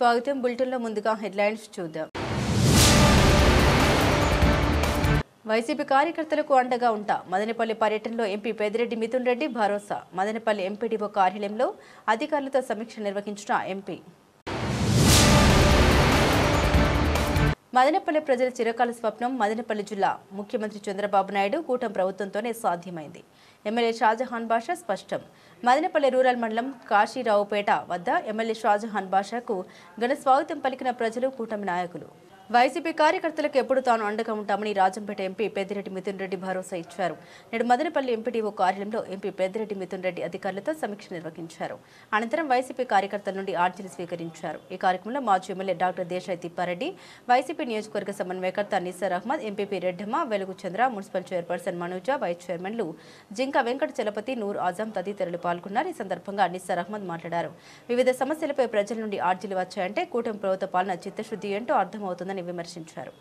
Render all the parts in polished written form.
స్వాగతం. బులెటిన్లో ముందుగా హెడ్లైన్స్ చూద్దాం. వైసీపీ కార్యకర్తలకు అండగా ఉంటా. మదనపల్లి పర్యటనలో ఎంపీ పెద్దిరెడ్డి మిథున్ రెడ్డి భరోసా. మదనపల్లి ఎంపీడీఓ కార్యాలయంలో అధికారులతో సమీక్ష నిర్వహించిన ఎంపీ. మదనపల్లి ప్రజల చిరకాల స్వప్నం మదనపల్లి జిల్లా ముఖ్యమంత్రి చంద్రబాబు నాయుడు కూటమి ప్రభుత్వంతోనే సాధ్యమైంది. ఎమ్మెల్యే షాజహాన్ బాషా స్పష్టం. మదనపల్లి రూరల్ మండలం కాశీరావుపేట వద్ద ఎమ్మెల్యే షాజహాన్ బాషాకు ఘన స్వాగతం పలికిన ప్రజలు, కూటమి నాయకులు. వైసీపీ కార్యకర్తలకు ఎప్పుడు తాను అండగా ఉంటామని రాజంపేట ఎంపీ పెద్దిరెడ్డి మిథున్ రెడ్డి భరోసా ఇచ్చారు. నేడు మదనపల్లి ఎంపీడీఓ కార్యాలయంలో ఎంపీ పెద్దిరెడ్డి మిథున్ రెడ్డి అధికారులతో సమీక్ష నిర్వహించారు. అనంతరం వైసీపీ కార్యకర్తల నుండి ఆర్జీలు స్వీకరించారు. ఈ కార్యక్రమంలో మాజీ MLA doctor Desai Tippareddy, YCP నియోజకవర్గ సమన్వయకర్త నిస్సార్ అహ్మద్, ఎంపీపీ రెడ్డమ్మ, వెలుగు చంద్ర, మున్సిపల్ చైర్పర్సన్ మనోజ, వైస్ చైర్మన్లు జింక వెంకట చలపతి, నూర్ ఆజం తదితరులు పాల్గొన్నారు. ఈ సందర్భంగా నిస్సార్ అహ్మద్ మాట్లాడారు. వివిధ సమస్యలపై ప్రజల నుండి ఆర్జీలు వచ్చాయంటే కూటమి ప్రభుత్వ పాలన చిత్తశుద్ధి ఏంటో అర్థమవుతుందని విమర్శించారు.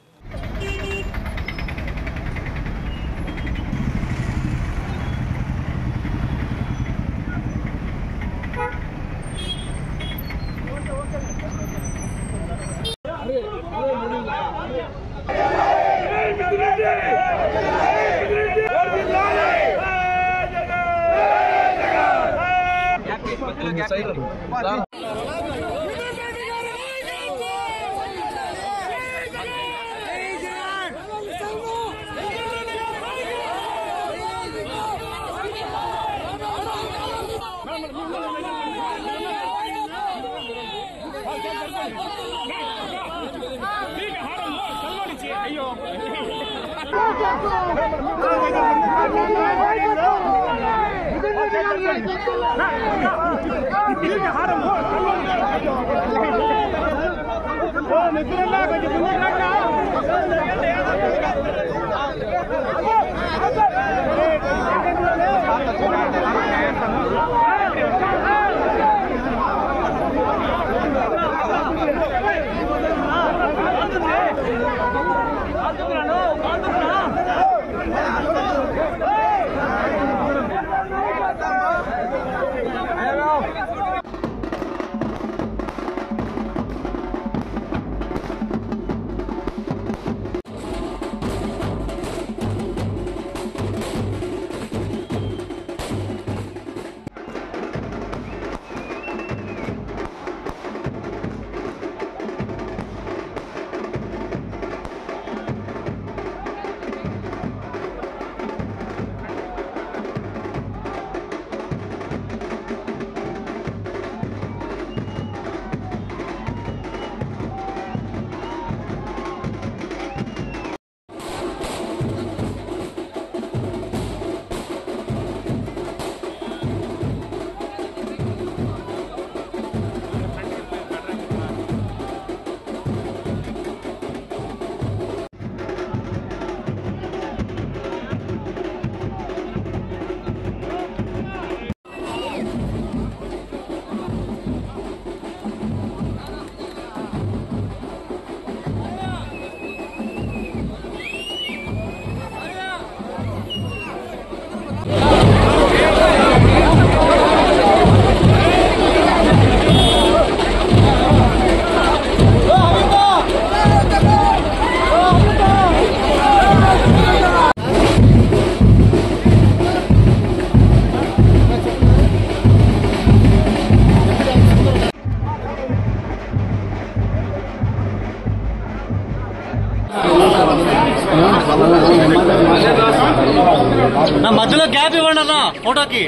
నా మధ్యలో గ్యాప్ ఇవ్వండి అన్న ఫోటోకి.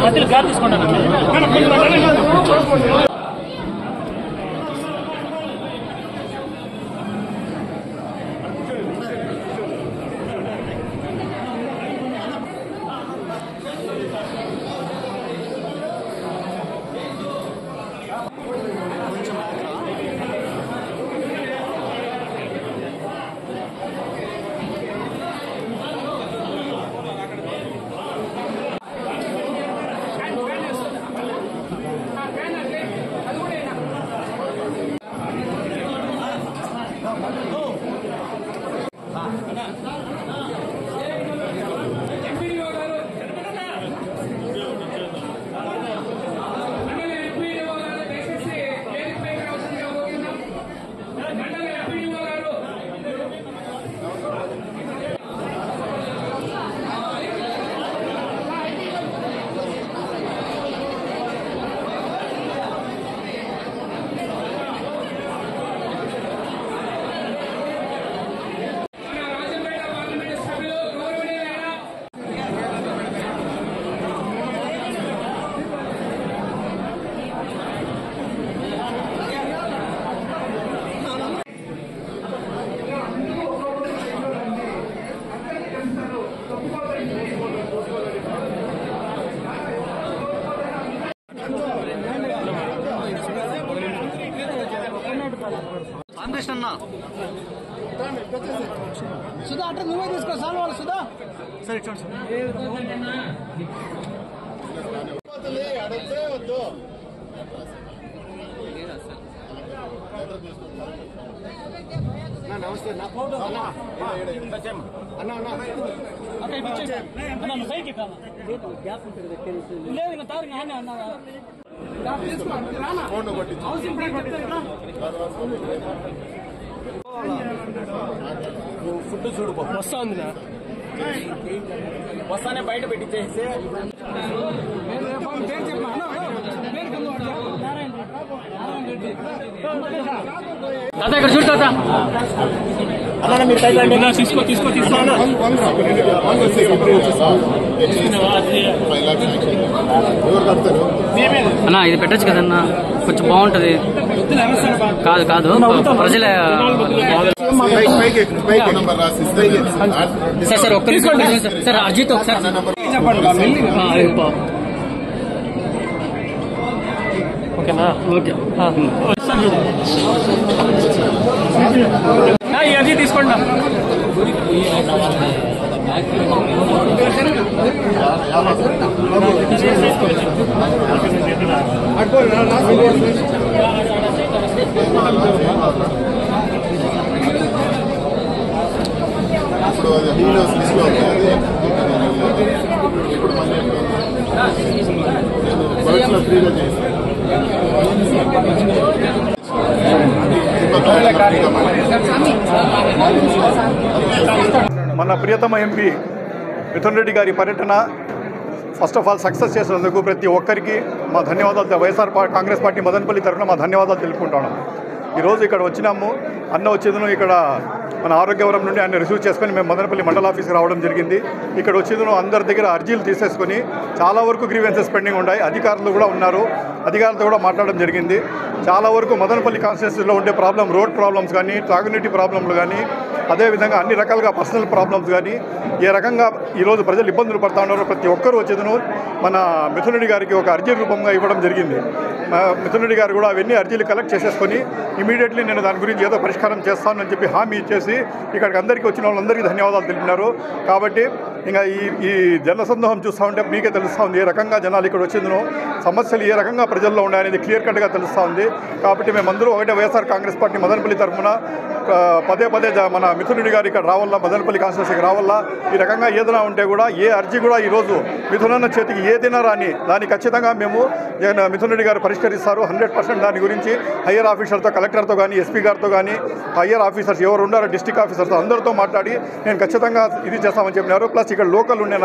మధ్యలో గ్యాప్ తీసుకోండి అన్న. అన్న. సుధా అంటే నువ్వే తీసుకో సార్ వాళ్ళు సుధా సరే చూడండి నమస్తే ఫుడ్ చూడు వస్తా ఉంది వస్తానే బయట పెట్టించేసి ఇక్కడ చూడు తాత. తీసుకో తీసుకో తీసుకో అన్నా, ఇది పెట్టచ్చు కదన్నా, కొంచెం బాగుంటది. కాదు కాదు ప్రజల సార్ సార్ ఒక్క సార్ అజిత్ ఒకసారి ఓకేనా? ఓకే అది తీసుకోండి. మన ప్రియతమ ఎంపీ మిథున్ రెడ్డి గారి పర్యటన ఫస్ట్ ఆఫ్ ఆల్ సక్సెస్ చేసినందుకు ప్రతి ఒక్కరికి మా ధన్యవాదాలు. వైఎస్ఆర్ కాంగ్రెస్ పార్టీ మదనపల్లి తరఫున మా ధన్యవాదాలు తెలుపుకుంటున్నాం. ఈరోజు ఇక్కడ వచ్చినాము. అన్న వచ్చేదను ఇక్కడ మన ఆరోగ్యవరం నుండి ఆయన రిసీవ్ చేసుకొని మేము మదనపల్లి మండల ఆఫీస్కి రావడం జరిగింది. ఇక్కడ వచ్చేదను అందరి దగ్గర అర్జీలు తీసేసుకొని చాలా వరకు గ్రీవెన్సెస్ పెండింగ్ ఉన్నాయి. అధికారులు కూడా ఉన్నారు, అధికారులతో కూడా మాట్లాడడం జరిగింది. చాలా వరకు మదనపల్లి కాన్స్టిట్యున్సీలో ఉండే ప్రాబ్లం, రోడ్ ప్రాబ్లమ్స్ కానీ, తాగునీటి ప్రాబ్లంలు కానీ, అదేవిధంగా అన్ని రకాలుగా పర్సనల్ ప్రాబ్లమ్స్ కానీ, ఏ రకంగా ఈరోజు ప్రజలు ఇబ్బందులు పడుతూ ఉన్నారో ప్రతి ఒక్కరూ వచ్చేదను మన మిథున్ రెడ్డి గారికి ఒక అర్జీ రూపంగా ఇవ్వడం జరిగింది. మిథున్ రెడ్డి గారు కూడా అవన్నీ అర్జీలు కలెక్ట్ చేసేసుకొని ఇమీడియట్లీ నేను దాని గురించి ఏదో పరిష్కారం చేస్తానని చెప్పి హామీ ఇచ్చేసి ఇక్కడికి అందరికీ వచ్చిన వాళ్ళందరికీ ధన్యవాదాలు తెలిపినారు. కాబట్టి ఇంకా ఈ జనసందోహం చూస్తూ ఉంటే మీకే తెలుస్తూ ఉంది ఏ రకంగా జనాలు ఇక్కడ వచ్చిందనో, సమస్యలు ఏ రకంగా ప్రజల్లో ఉన్నాయనేది క్లియర్ కట్గా తెలుస్తూ ఉంది. కాబట్టి మేమందరూ ఒకటే వైఎస్ఆర్ కాంగ్రెస్ పార్టీ మదనపల్లి తరఫున పదే పదే మన మిథున్ రెడ్డి గారు ఇక్కడ రావాలా, మదనపల్లి కాన్స్టిట్యున్సీకి రావాలా. ఈ రకంగా ఏదైనా ఉంటే కూడా ఏ అర్జీ కూడా ఈరోజు మిథునన్న చేతికి ఏదైనా రాని దాన్ని ఖచ్చితంగా మేము మిథున్ రెడ్డి గారు పరిష్కరిస్తారు. 100% దాని గురించి హయ్యర్ ఆఫీసర్తో, కలెక్టర్తో కానీ, ఎస్పీ గారితో కానీ, హయ్యర్ ఆఫీసర్స్ ఎవరు ఉన్నారో డిస్ట్రిక్ట్ ఆఫీసర్స్ అందరితో మాట్లాడి నేను ఖచ్చితంగా ఇది చేస్తామని చెప్పినారు. ప్లస్ ఇక్కడ లోకల్ ఉండే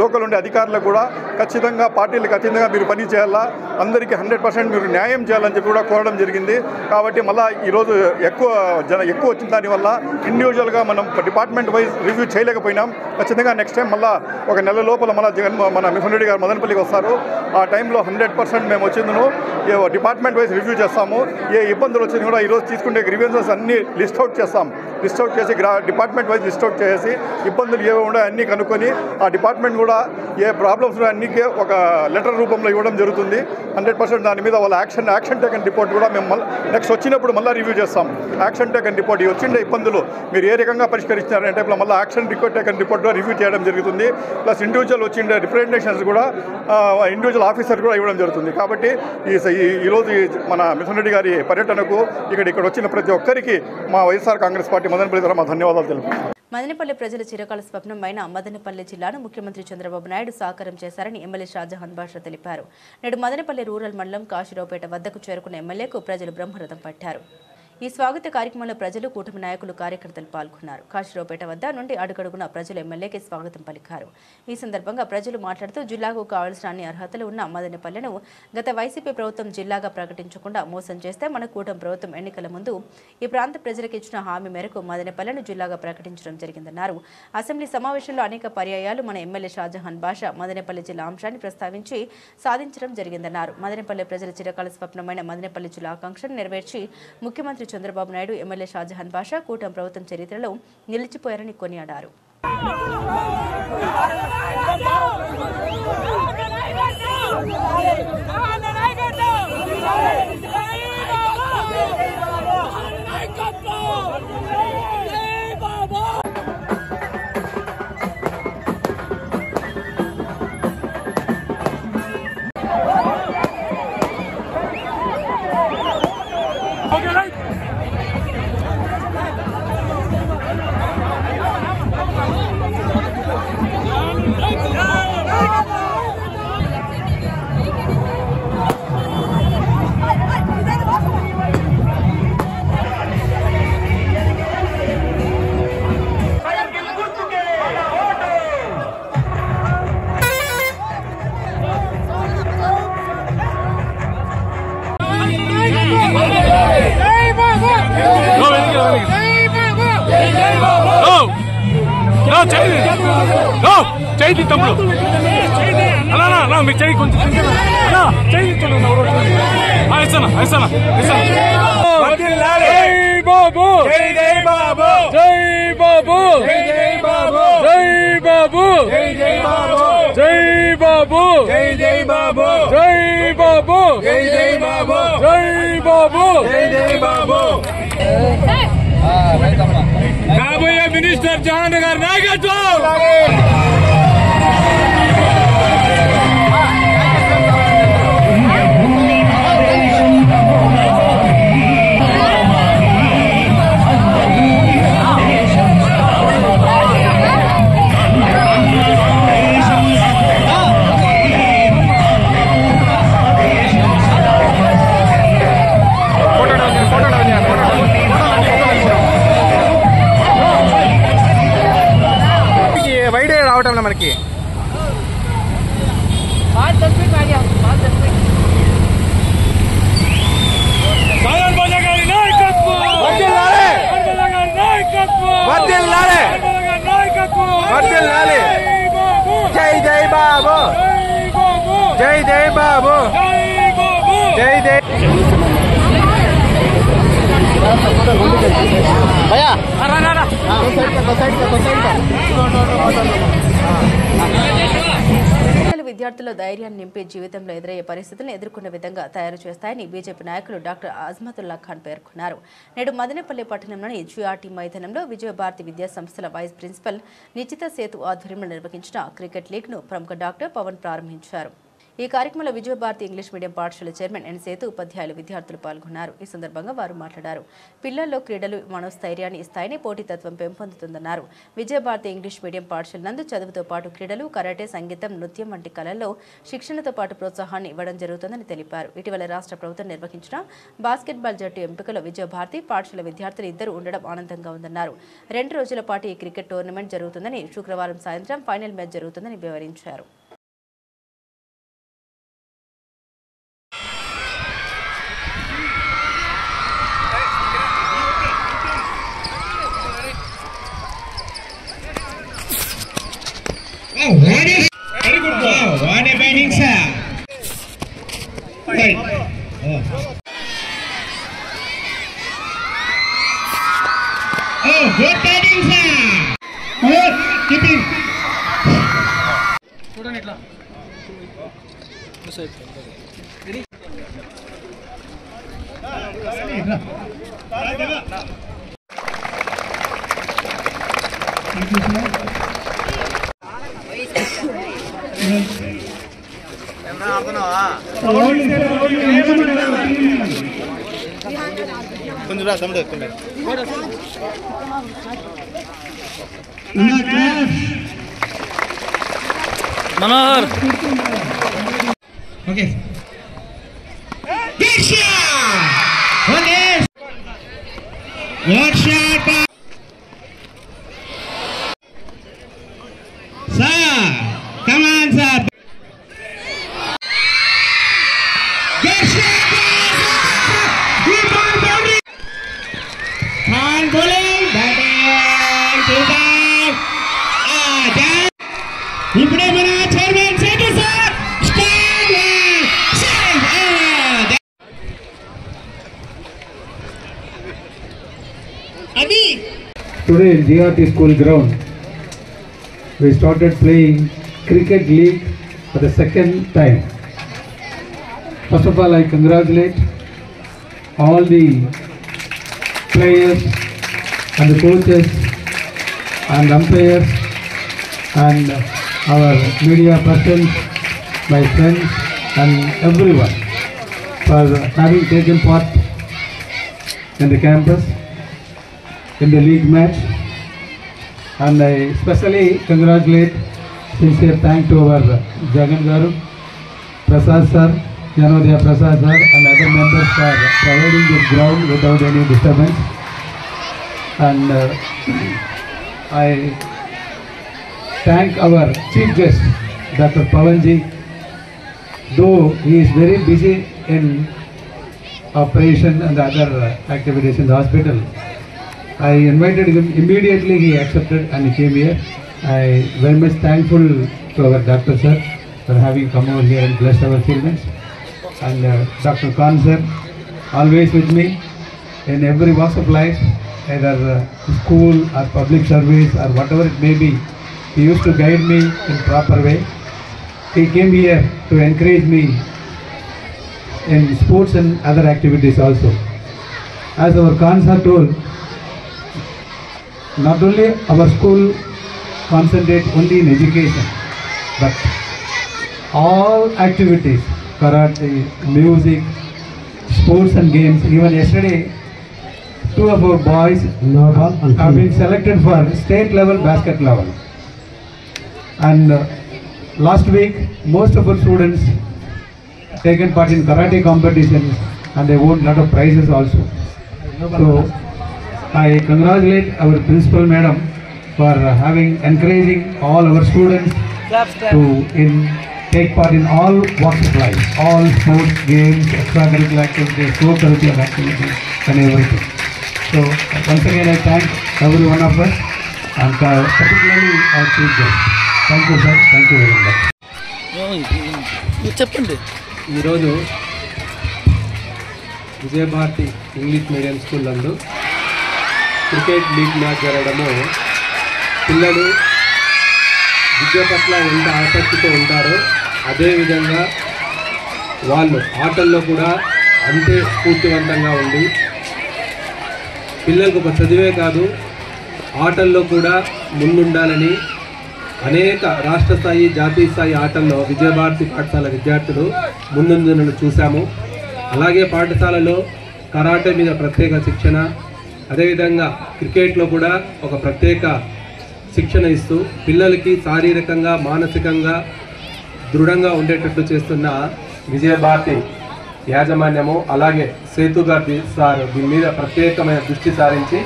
లోకల్ ఉండే అధికారులకు కూడా ఖచ్చితంగా పార్టీలకు అతీతంగా మీరు పని చేయాలా, అందరికీ 100% మీరు న్యాయం చేయాలని చెప్పి కూడా కోరడం జరిగింది. కాబట్టి మళ్ళీ ఈరోజు ఎక్కువ వచ్చిన దానివల్ల ఇండివిజువల్గా మనం డిపార్ట్మెంట్ వైజ్ రివ్యూ చేయలేకపోయినాం. ఖచ్చితంగా నెక్స్ట్ టైం మళ్ళీ ఒక నెల లోపల మన మిథున్ రెడ్డి గారు మదనపల్లికి వస్తారు. ఆ టైంలో 100% మేము వచ్చిందను డిపార్ట్మెంట్ వైజ్ రివ్యూ చేస్తాము. ఏ ఇబ్బందులు వచ్చింది కూడా ఈరోజు తీసుకుంటే గ్రీవెన్సెస్ అన్నీ లిస్ట్ అవుట్ చేస్తాం. లిస్ట్ అవుట్ చేసి డిపార్ట్మెంట్ వైజ్ లిస్ట్ అవుట్ చేసి ఇబ్బందులు ఏవో ఉన్నాయో అన్నీ కనుక్కొని ఆ డిపార్ట్మెంట్ కూడా ఏ ప్రాబ్లమ్స్ ఉన్నాయో అన్నికే ఒక లెటర్ రూపంలో ఇవ్వడం జరుగుతుంది. 100% దాని మీద వాళ్ళ యాక్షన్ టేకన్ రిపోర్ట్ కూడా మేము నెక్స్ట్ వచ్చినప్పుడు మళ్ళీ రివ్యూ చేస్తాం. యాక్షన్ టేకన్ రిపోర్ట్ వచ్చిండే ఇబ్బందులు మీరు ఏ రకంగా పరిష్కరించారంటే మళ్ళీ యాక్షన్ టేకన్ రిపోర్ట్ రివ్యూ చేయడం జరుగుతుంది. ప్లస్ ఇండివిజువల్ వచ్చిండే రిప్రజెంటేషన్స్ కూడా ఇండివిజువల్ ఆఫీసర్ కూడా ఇవ్వడం జరుగుతుంది. కాబట్టి ఈరోజు మన మిథున్ రెడ్డి గారి పర్యటనకు ఇక్కడ వచ్చిన ప్రతి ఒక్కరికి మా వైఎస్ఆర్ కాంగ్రెస్ పార్టీ మదనపల్లి తరఫున మా ధన్యవాదాలు తెలుపుతున్నాను. మదనపల్లి ప్రజల చిరకాల స్వప్నమైన మదనపల్లి జిల్లాను ముఖ్యమంత్రి చంద్రబాబు నాయుడు సాకారం చేశారని ఎమ్మెల్యే షాజహాన్ బాషా తెలిపారు. నేడు మదనపల్లి రూరల్ మండలం కాశీరావుపేట వద్దకు చేరుకున్న ఎమ్మెల్యేకు ప్రజలు బ్రహ్మరథం పట్టారు. ఈ స్వాగత కార్యక్రమంలో ప్రజలు, కూటమి నాయకులు, కార్యకర్తలు పాల్గొన్నారు. కాశీరావుపేట వద్ద నుండి అడుగడుగున ప్రజలు ఎమ్మెల్యేకి స్వాగతం పలికారు. ఈ సందర్భంగా ప్రజలు మాట్లాడుతూ జిల్లాకు కావాల్సిన అన్ని అర్హతలు ఉన్న మదనపల్లెను గత వైసీపీ ప్రభుత్వం జిల్లాగా ప్రకటించకుండా మోసం చేస్తే మన కూటమి ప్రభుత్వం ఎన్నికల ముందు ఈ ప్రాంత ప్రజలకు ఇచ్చిన హామీ మేరకు మదనపల్లెను జిల్లాగా ప్రకటించడం జరిగిందన్నారు. అసెంబ్లీ సమావేశంలో అనేక పర్యాయాలు మన ఎమ్మెల్యే షాజహాన్ బాషా మదనపల్లి జిల్లా అంశాన్ని ప్రస్తావించి సాధించడం జరిగిందన్నారు. మదనపల్లి ప్రజల చిరకాల స్వప్నమైన మదనపల్లి జిల్లా ఆకాంక్షను నెరవేర్చి ముఖ్యమంత్రి చంద్రబాబు నాయుడు, ఎమ్మెల్యే షాజహాన్ బాషా కూటమి ప్రభుత్వం చరిత్రలో నిలిచిపోయారని కొనియాడారు. Hey, చేయి తమ్ముడు అలా మీ చేయి కొంచెం చేయి బాబు జై బాబు జై బాబు జై బాబు జై బాబు జై బాబు జై బాబు జై బాబు జై బాబు జై బాబు జై బాబు జై బాబు కాబోయే మినిస్టర్ జహాన్ గారి నాయకత్వం వైడ్ రావటం మనకి జై జై బాబు జై జై బాబు జై జై విద్యార్థుల ధైర్యాన్ని నింపే జీవితంలో ఎదురయ్యే పరిస్థితులను ఎదుర్కొన్న విధంగా తయారు చేస్తాయని బీజేపీ నాయకులు డాక్టర్ అజ్మతుల్లా ఖాన్ పేర్కొన్నారు. నేడు మదనపల్లి పట్టణంలోని జిఆర్టీ మైదానంలో విజయభారతి విద్యా సంస్థల వైస్ ప్రిన్సిపల్ నిచిత సేతు ఆధ్వర్యంలో నిర్వహించిన క్రికెట్ లీగ్ను ప్రముఖ డాక్టర్ పవన్ ప్రారంభించారు. ఈ కార్యక్రమంలో విజయభారతి ఇంగ్లీష్ మీడియం పాఠశాల చైర్మన్ ఎన్ సేతు ఉపాధ్యాయులు విద్యార్థులు పాల్గొన్నారు. ఈ సందర్భంగా వారు మాట్లాడారు. పిల్లల్లో క్రీడలు మనోస్థైర్యాన్ని ఇస్తాయని, పోటీతత్వం పెంపొందుతుందన్నారు. విజయభారతి ఇంగ్లీష్ మీడియం పాఠశాల నందు చదువుతో పాటు క్రీడలు, కరాటే, సంగీతం, నృత్యం వంటి కళల్లో శిక్షణతో పాటు ప్రోత్సాహాన్ని ఇవ్వడం జరుగుతుందని తెలిపారు. ఇటీవల రాష్ట్ర ప్రభుత్వం నిర్వహించిన బాస్కెట్బాల్ జట్టు ఎంపికలో విజయభారతి పాఠశాల విద్యార్థులు ఇద్దరు ఉండడం ఆనందంగా ఉందన్నారు. 2 రోజుల పాటు ఈ క్రికెట్ టోర్నమెంట్ జరుగుతుందని, శుక్రవారం సాయంత్రం ఫైనల్ మ్యాచ్ జరుగుతుందని వివరించారు. Very good ball. What a batting, sir. Right. Oh, good batting, sir. Good keeping. Manohar Okay. Good shot. Okay. Good shot. Sir, come on, sir. Good shot. Good ball, boundary. Khan bowling, batting, two-down. Down. ఇప్పుడే మన chairman సేటు sir stand save. అది Today in GRT school ground, we started playing cricket league for the second time. First of all, I congratulate all the players and the coaches and umpires and our media persons, my friends and everyone for having taken part in the campus, in the league match. And I especially congratulate, sincere thank to our Jagan Garu, Prasad sir, Janodaya Prasad sir and other members for providing this ground without any disturbance. And I thank our chief guest, Dr. Pavanji. Though he is very busy in operation and other activities in the hospital, I invited him immediately. He accepted and he came here. I very much thankful to our Dr. Sir for having come over here and blessed our children. And Dr. Khan Sir, always with me in every walk of life, either school or public service or whatever it may be. He used to guide me in proper way. He came here to encourage me in sports and other activities also. As our Khan Sir told, not only our school concentrate only in education, but all activities, karate, music, sports and games. Even yesterday, 2 of our boys have been selected for state level, basket level. And last week, most of our students taken part in karate competitions and they won lot of prizes also. So I congratulate our principal madam for encouraging all our students to take part in all walks of life, all sports, games, extracurricular activities, co-curricular activities and everything. So once again I thank every one of us and particularly our chief guest. Thank you sir, thank you very much. చెప్పండి. ఈరోజు Vijayabharathi English medium school నందు cricket league match జరగడము పిల్లలు విద్య పట్ల ఎంత ఆసక్తితో ఉంటారో అదేవిధంగా వాళ్ళు ఆటల్లో కూడా అంతే స్ఫూర్తివంతంగా ఉండి పిల్లలకు ఒక చదివే కాదు ఆటల్లో కూడా ముందుండాలని అనేక రాష్ట్ర స్థాయి జాతీయ స్థాయి ఆటల్లో విజయభారతి పాఠశాల విద్యార్థులు ముందుండడం చూసాము. అలాగే పాఠశాలలో కరాటే మీద ప్రత్యేక శిక్షణ, అదేవిధంగా క్రికెట్లో కూడా ఒక ప్రత్యేక శిక్షణ ఇస్తూ పిల్లలకి శారీరకంగా మానసికంగా దృఢంగా ఉండేటట్టు చేస్తున్న విజయభారతి యాజమాన్యము అలాగే సేతు గారి సార్ దీని మీద ప్రత్యేకమైన దృష్టి సారించి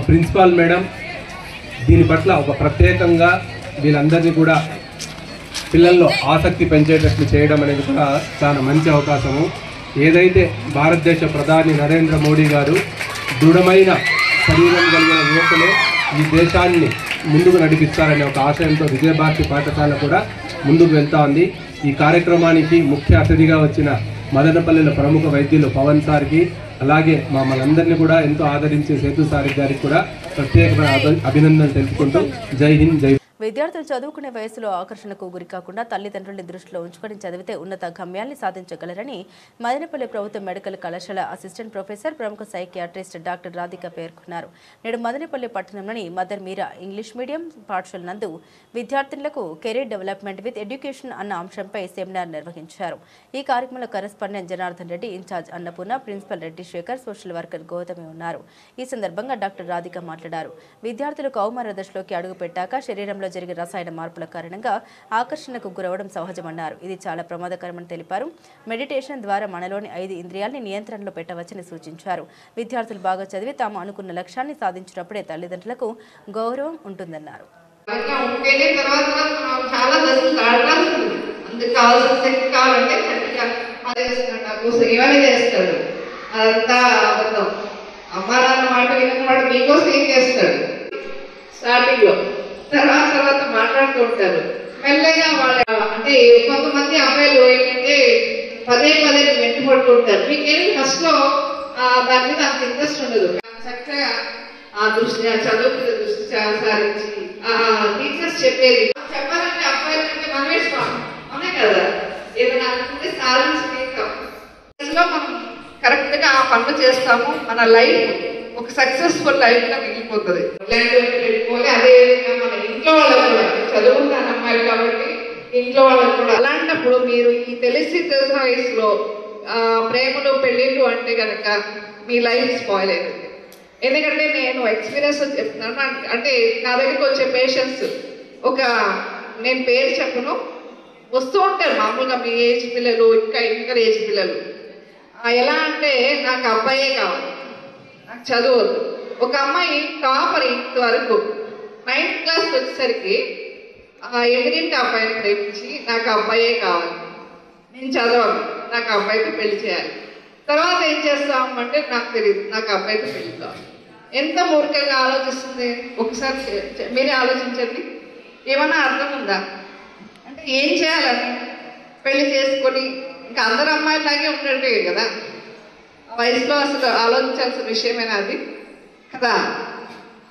ప్రిన్సిపాల్ మేడం దీని పట్ల ఒక ప్రత్యేకంగా వీళ్ళందరినీ కూడా పిల్లల్లో ఆసక్తి పెంచేటట్లు చేయడం అనేది కూడా చాలా మంచి అవకాశము. ఏదైతే భారతదేశ ప్రధాని నరేంద్ర మోడీ గారు దృఢమైన శరీరం కలిగిన యువకులే ఈ దేశాన్ని ముందుకు నడిపిస్తారనే ఒక ఆశయంతో విజయభారతి పాఠశాల కూడా ముందుకు వెళ్తా ఉంది. ఈ కార్యక్రమానికి ముఖ్య అతిథిగా వచ్చిన మదనపల్లిలో ప్రముఖ వైద్యులు పవన్ సార్కి అలాగే మమ్మల్ని కూడా ఎంతో ఆదరించే సేతు సార్ గారికి కూడా ప్రత్యేకమైన అభినందనలు తెలుపుకుంటూ జై హింద్ జై. విద్యార్థులు చదువుకునే వయసులో ఆకర్షణకు గురికాకుండా తల్లిదండ్రుల్ని దృష్టిలో ఉంచుకొని చదివితే ఉన్నత గమ్యాల్ని సాధించగలరని మదనపల్లి ప్రభుత్వ మెడికల్ కళాశాల అసిస్టెంట్ ప్రొఫెసర్ ప్రముఖ సైకియాట్రిస్ట్ డాక్టర్ రాధిక పేర్కొన్నారు. నేడు మదనపల్లి పట్టణంలోని మదర్ మీరా ఇంగ్లీష్ మీడియం పాఠశాల నందు విద్యార్థులకు కెరీర్ డెవలప్మెంట్ విత్ ఎడ్యుకేషన్ అన్న అంశంపై సెమినార్ నిర్వహించారు. ఈ కార్యక్రమంలో correspondent Janardhan Reddy, in charge Annapurna, principal Reddy Shekar, social worker Gautami ఉన్నారు. ఈ సందర్భంగా డాక్టర్ రాధిక మాట్లాడారు. విద్యార్థులు కౌమార దశలోకి అడుగుపెట్టాక శరీరంలో జరిగే రసాయన మార్పుల కారణంగా ఆకర్షణకు గురవడం సహజమన్నారు. ఇది చాలా ప్రమాదకరమని తెలిపారు. మెడిటేషన్ ద్వారా మనలోని 5 ఇంద్రియాల్ని నియంత్రణలో పెట్టవచ్చని సూచించారు. విద్యార్థులు బాగా చదివి తాము అనుకున్న లక్ష్యాన్ని సాధించినప్పుడే తల్లిదండ్రులకు గౌరవం ఉంటుందన్నారు. తర్వాత మాట్లాడుతూ ఉంటారు. మెల్లగా వాళ్ళ అంటే కొంతమంది అబ్బాయిలు ఏంటంటే పదే వెంట పడుతుంటారు. మీకేమి ఫస్ట్ లో దాని మీద అంత ఇంట్రెస్ట్ ఉండదు. చక్కగా ఆ దృష్టి చదువు మీద దృష్టి సారించి టీచర్స్ చెప్పేది చెప్పాలంటే అబ్బాయిల కంటే మనమే స్ట్రాంగ్ అవునే కదా. ఏదైనా అనుకుంటే సాధించలేక మనం కరెక్ట్ గా ఆ పనులు చేస్తాము. మన లైఫ్ ఒక సక్సెస్ఫుల్ లైఫ్ గా మిగిలిపోతుంది. పెట్టుకోవాలి. అదేవిధంగా మన ఇంట్లో వాళ్ళకు కూడా చదువుకున్న అమ్మాయిలు కాబట్టి ఇంట్లో వాళ్ళకు కూడా అలాంటప్పుడు మీరు ఈ తెలిసిన వయసులో ప్రేమలు పెళ్ళిళ్ళు అంటే కనుక మీ లైఫ్ స్పాయిల్ అవుతుంది. ఎందుకంటే నేను ఎక్స్పీరియన్స్ చెప్తున్నాను. అంటే నా దగ్గరికి వచ్చే పేషెంట్స్ నేను పేరు చెప్పను వస్తూ ఉంటారు మామూలుగా మీ ఏజ్ పిల్లలు ఇంకా ఏజ్ పిల్లలు. ఎలా అంటే నాకు అబ్బాయే కావాలి, నాకు చదవద్దు. ఒక అమ్మాయి టాపర్ ఇంతవరకు 9th క్లాస్ వచ్చేసరికి ఎదురింటి అబ్బాయిని ప్రేమించి నాకు అబ్బాయే కావాలి, నేను చదవను, నాకు అబ్బాయితో పెళ్లి చేయాలి. తర్వాత ఏం చేస్తామంటే నాకు తెలియదు, నాకు అబ్బాయితో పెళ్లి కావాలి. ఎంత మూర్ఖంగా ఆలోచిస్తుంది ఒకసారి మీరే ఆలోచించండి. ఏమన్నా అర్థం ఉందా? అంటే ఏం చేయాలని పెళ్లి చేసుకొని ఇంకా అందరు అమ్మాయిలాగే ఉండేటే కదా, ఆ వయసులో అసలు ఆలోచించాల్సిన విషయమేనా అది కదా.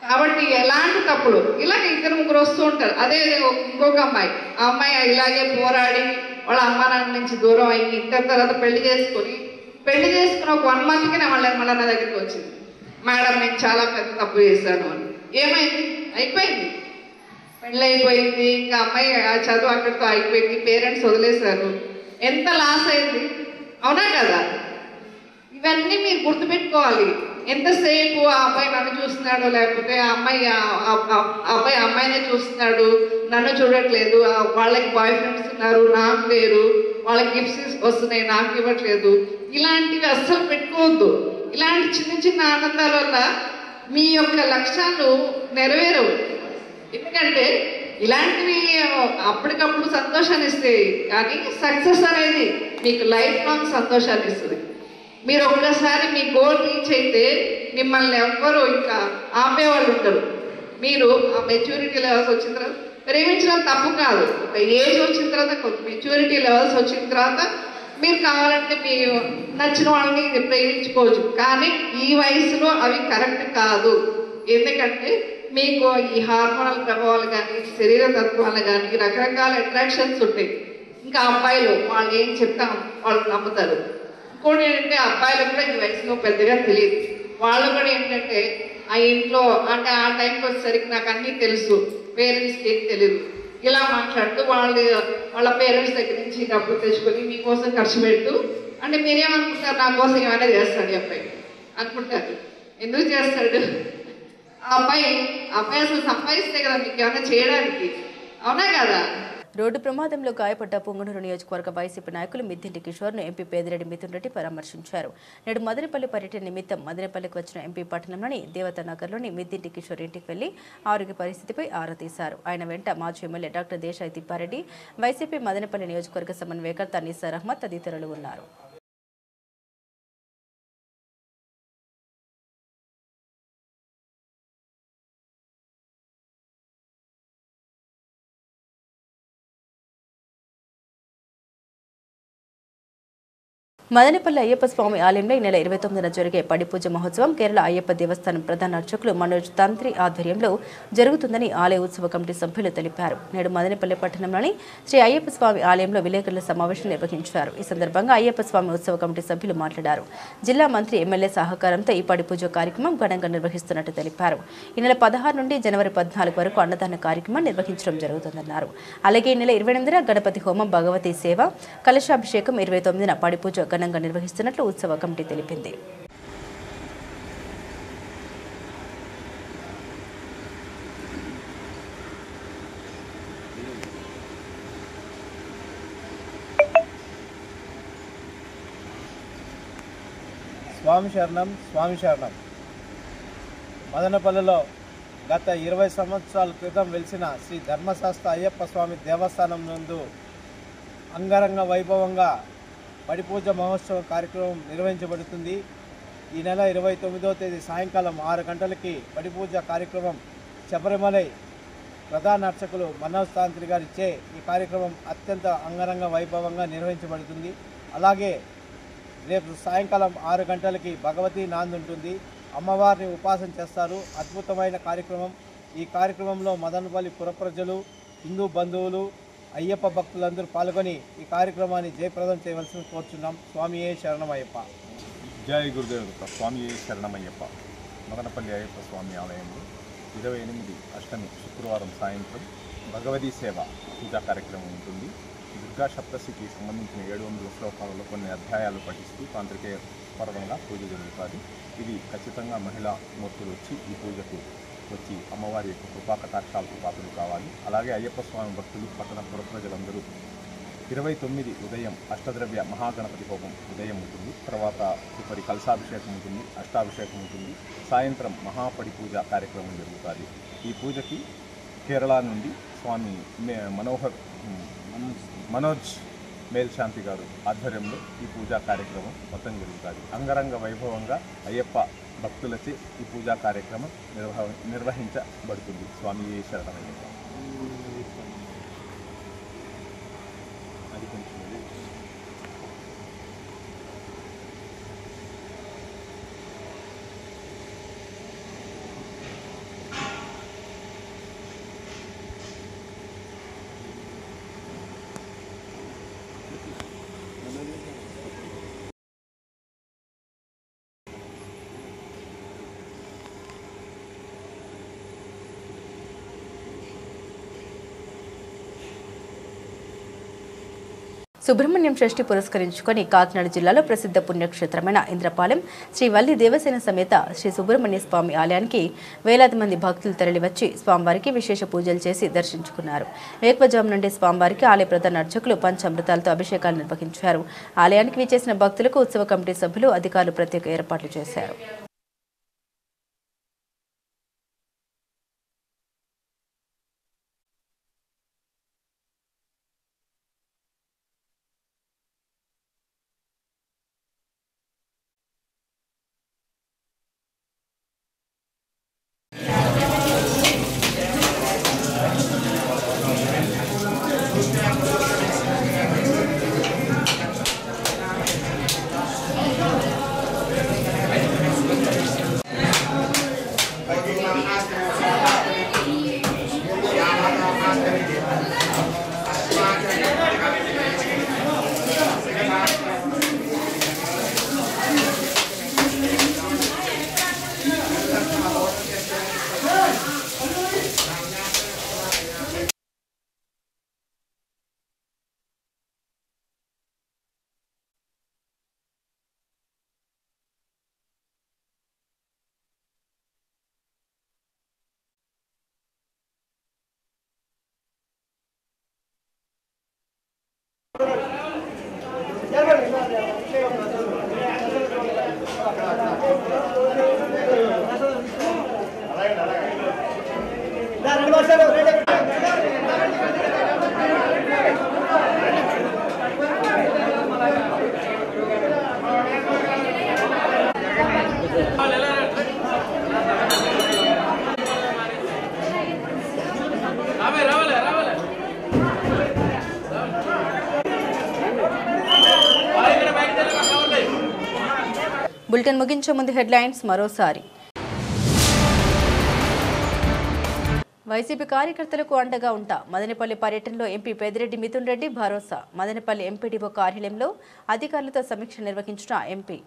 కాబట్టి ఎలాంటి తప్పులు ఇలాగ 2-3 వస్తూ ఉంటారు. అదే ఇంకొక అమ్మాయి, ఆ అమ్మాయి ఇలాగే పోరాడి వాళ్ళ అమ్మా నాన్న నుంచి దూరం అయ్యి ఇంటర్ తర్వాత పెళ్లి చేసుకుని ఒక 1 monthకి మళ్ళీ నా దగ్గరికి వచ్చింది, మేడం నేను చాలా పెద్ద తప్పు చేశాను అని. ఏమైంది? అయిపోయింది, పెళ్ళి అయిపోయింది, ఇంకా అమ్మాయి ఆ చదువు అక్కడితో అయిపోయింది, పేరెంట్స్ వదిలేశారు, ఎంత లాస్ అయింది, అవునా కదా? ఇవన్నీ మీరు గుర్తుపెట్టుకోవాలి. ఎంతసేపు ఆ అబ్బాయి నన్ను చూస్తున్నాడు, లేకపోతే ఆ అబ్బాయి అమ్మాయినే చూస్తున్నాడు, నన్ను చూడట్లేదు, వాళ్ళకి బాయ్ ఫ్రెండ్స్ ఉన్నారు నాకు లేరు, వాళ్ళకి గిఫ్ట్స్ వస్తున్నాయి నాకు ఇవ్వట్లేదు, ఇలాంటివి అస్సలు పెట్టుకోవద్దు. ఇలాంటి చిన్న ఆనందాల వల్ల మీ యొక్క లక్ష్యాలు నెరవేరవు. ఎందుకంటే ఇలాంటివి అప్పటికప్పుడు సంతోషాన్ని ఇస్తాయి, కానీ సక్సెస్ అనేది మీకు లైఫ్ లాంగ్ సంతోషాన్ని ఇస్తుంది. మీరు ఒక్కసారి మీ గోల్ రీచ్ అయితే మిమ్మల్ని ఎవ్వరూ ఇంకా ఆపేవాళ్ళు ఉంటారు. మీరు ఆ మెచ్యూరిటీ లెవెల్స్ వచ్చిన తర్వాత ప్రేమించడం తప్పు కాదు, ఒక ఏజ్ వచ్చిన తర్వాత మెచ్యూరిటీ లెవెల్స్ వచ్చిన తర్వాత మీరు కావాలంటే మీ నచ్చిన వాళ్ళని ప్రేమించుకోవచ్చు, కానీ ఈ వయసులో అవి కరెక్ట్ కాదు. ఎందుకంటే మీకు ఈ హార్మోనల్ ప్రభావాలు కానీ శరీర తత్వాలు కానీ రకరకాల అట్రాక్షన్స్ ఉంటాయి. ఇంకా అబ్బాయిలు వాళ్ళు ఏం చెప్తాం వాళ్ళు నమ్ముతారు. ఇంకోటి ఏంటంటే అబ్బాయిలకు కూడా ఈ వయసులో పెద్దగా తెలియదు. వాళ్ళు కూడా ఏంటంటే ఆ ఇంట్లో అంటే ఆ టైంకి వచ్చేసరికి నాకు అన్నీ తెలుసు, పేరెంట్స్కి ఏం తెలియదు, ఇలా మాట్లాడుతూ వాళ్ళ పేరెంట్స్ దగ్గర నుంచి డబ్బులు తెచ్చుకొని మీకోసం ఖర్చు పెడుతూ, అంటే మీరేమనుకుంటారు, నా కోసం ఏమైనా చేస్తాడు ఈ అబ్బాయి అనుకుంటారు. ఎందుకు చేస్తాడు? ఆ అబ్బాయి అసలు సంపాదిస్తే కదా మీకు ఏమైనా చేయడానికి, అవునా కదా? రోడ్డు ప్రమాదంలో గాయపడ్డ పొంగనూరు నియోజకవర్గ వైసీపీ నాయకులు మిద్దింటి కిషోర్ను ఎంపీ పేదిరెడ్డి మిథున్ రెడ్డి పరామర్శించారు. నేడు మదనపల్లి పర్యటన నిమిత్తం మదనపల్లికి వచ్చిన ఎంపీ పట్టణంలోని దేవతనగర్లోని మిద్దింటి కిషోర్ ఇంటికి వెళ్లి ఆరోగ్య పరిస్థితిపై ఆరా తీశారు. ఆయన వెంట మాజీ MLA doctor Desai Tippareddy, YCP Madanapalle నియోజకవర్గ సమన్వయకర్త నిసార్ అహ్మద్ తదితరులు ఉన్నారు. మదనపల్లి అయ్యప్ప స్వామి ఆలయంలో ఈ నెల 29న జరిగే పడిపూజ మహోత్సవం కేరళ అయ్యప్ప దేవస్థానం ప్రధాన అర్చకులు మనోజ్ తంత్రి ఆధ్వర్యంలో జరుగుతుందని ఆలయ ఉత్సవ కమిటీ సభ్యులు తెలిపారు. నేడు మదనపల్లి పట్టణంలోని శ్రీ అయ్యప్ప స్వామి ఆలయంలో విలేకరుల సమావేశం నిర్వహించారు. ఈ సందర్భంగా అయ్యప్ప స్వామి ఉత్సవ కమిటీ సభ్యులు మాట్లాడారు. జిల్లా మంత్రి ఎమ్మెల్యే సహకారంతో ఈ పడిపూజ కార్యక్రమం ఘనంగా నిర్వహిస్తున్నట్టు తెలిపారు. ఈ నెల 16 నుండి జనవరి 14 వరకు అన్నదాన కార్యక్రమం నిర్వహించడం జరుగుతుందన్నారు. అలాగే ఈ నెల 28న గణపతి హోమం, భగవతి సేవ, కలశాభిషేకం, 29న పడిపూజ ఘనంగా నిర్వహిస్తున్నట్లు ఉత్సవ కమిటీ తెలిపింది. స్వామి శరణం, స్వామి శరణం. మదనపల్లిలో గత 20 సంవత్సరాల క్రితం వెలిసిన శ్రీ ధర్మశాస్త్ర అయ్యప్ప స్వామి దేవస్థానం నందు అంగరంగ వైభవంగా పడిపూజ మహోత్సవ కార్యక్రమం నిర్వహించబడుతుంది. ఈ నెల 29వ తేదీ సాయంకాలం 6 గంటలకి పడిపూజ కార్యక్రమం శబరిమలై ప్రధాన అర్చకులు మనోజ్ తాంత్రి గారిచే ఈ కార్యక్రమం అత్యంత అంగరంగ వైభవంగా నిర్వహించబడుతుంది. అలాగే రేపు సాయంకాలం 6 గంటలకి భగవతి నాంది ఉంటుంది. అమ్మవారిని ఉపాసన చేస్తారు. అద్భుతమైన కార్యక్రమం. ఈ కార్యక్రమంలో మదనపల్లి పుర ప్రజలు, హిందూ బంధువులు, అయ్యప్ప భక్తులందరూ పాల్గొని ఈ కార్యక్రమాన్ని జయప్రదం చేయవలసిన కోరుచున్నాం. స్వామియే శరణమయ్యప్ప. జై గురుదేవ స్వామియే శరణమయ్యప్ప. మదనపల్లి అయ్యప్ప స్వామి ఆలయంలో 28 అష్టమి శుక్రవారం సాయంత్రం భగవదీ సేవ పూజా కార్యక్రమం ఉంటుంది. దుర్గా సప్తశికి సంబంధించిన 700 శ్లోకాలలో కొన్ని అధ్యాయాలు పఠిస్తూ తాంత్రికేయ పర్వంగా పూజ జరుగుతుంది. ఇది ఖచ్చితంగా మహిళా మూర్తులు వచ్చి ఈ పూజకు వచ్చి అమ్మవారి యొక్క కృపా కటాక్షాలకు పాత్రలు కావాలి. అలాగే అయ్యప్ప స్వామి భక్తులు, పట్టణ పుర ప్రజలందరూ 29 ఉదయం అష్టద్రవ్య మహాగణపతి హోమం ఉదయం ఉంటుంది. తర్వాత తదుపరి కలశాభిషేకం ఉంటుంది, అష్టాభిషేకం ఉంటుంది. సాయంత్రం మహాపడి పూజ కార్యక్రమం జరుగుతుంది. ఈ పూజకి కేరళ నుండి స్వామి మనోజ్ మేల్శాంతి గారు ఆధ్వర్యంలో ఈ పూజా కార్యక్రమం మొత్తం జరుగుతుంది. అంగరంగ వైభవంగా అయ్యప్ప భక్తులచే ఈ పూజా కార్యక్రమం నిర్వహించబడుతుంది. స్వామి శరణమయ్యప్ప. అది కొంచెం సుబ్రహ్మణ్యం షష్ఠి పురస్కరించుకొని కాకినాడ జిల్లాలో ప్రసిద్ధ పుణ్యక్షేత్రమైన ఇంద్రపాలెం శ్రీ వల్లి దేవసేన సమేత శ్రీ సుబ్రహ్మణ్య స్వామి ఆలయానికి వేలాది మంది భక్తులు తరలివచ్చి స్వామివారికి విశేష పూజలు చేసి దర్శించుకున్నారు. వేకువజాము నుండి స్వామివారికి ఆలయ ప్రధాన అర్చకులు పంచామృతాలతో అభిషేకాలు నిర్వహించారు. ఆలయానికి విచ్చేసిన భక్తులకు ఉత్సవ కమిటీ సభ్యులు అధికారులు ప్రత్యేక ఏర్పాట్లు చేశారు. బులెటిన్ ముగించే ముందు హెడ్లైన్స్ మరోసారి. వైసీపీ కార్యకర్తలకు అండగా ఉంటా మదనపల్లి పర్యటనలో ఎంపీ పెద్దిరెడ్డి మిథున్ రెడ్డి భరోసా. మదనపల్లి ఎంపీడీఓ కార్యాలయంలో అధికారులతో సమీక్ష నిర్వహించిన ఎంపీ.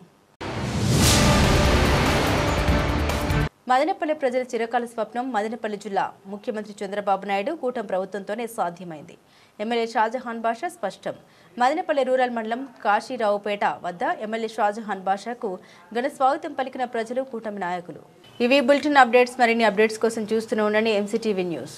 మదనపల్లి ప్రజల చిరకాల స్వప్నం మదనపల్లి జిల్లా ముఖ్యమంత్రి చంద్రబాబు నాయుడు కూటమి ప్రభుత్వంతోనే సాధ్యమైంది. ఎమ్మెల్యే షాజహాన్ బాషా స్పష్టం. మదనపల్లి రూరల్ మండలం కాశీరావుపేట వద్ద ఎమ్మెల్యే షాజహాన్ బాషాకు ఘన స్వాగతం పలికిన ప్రజలు, కూటమి నాయకులు. ఇవి బులెటిన్ అప్డేట్స్. మరిన్ని అప్డేట్స్ కోసం చూస్తూనే ఉండండి MCTV న్యూస్.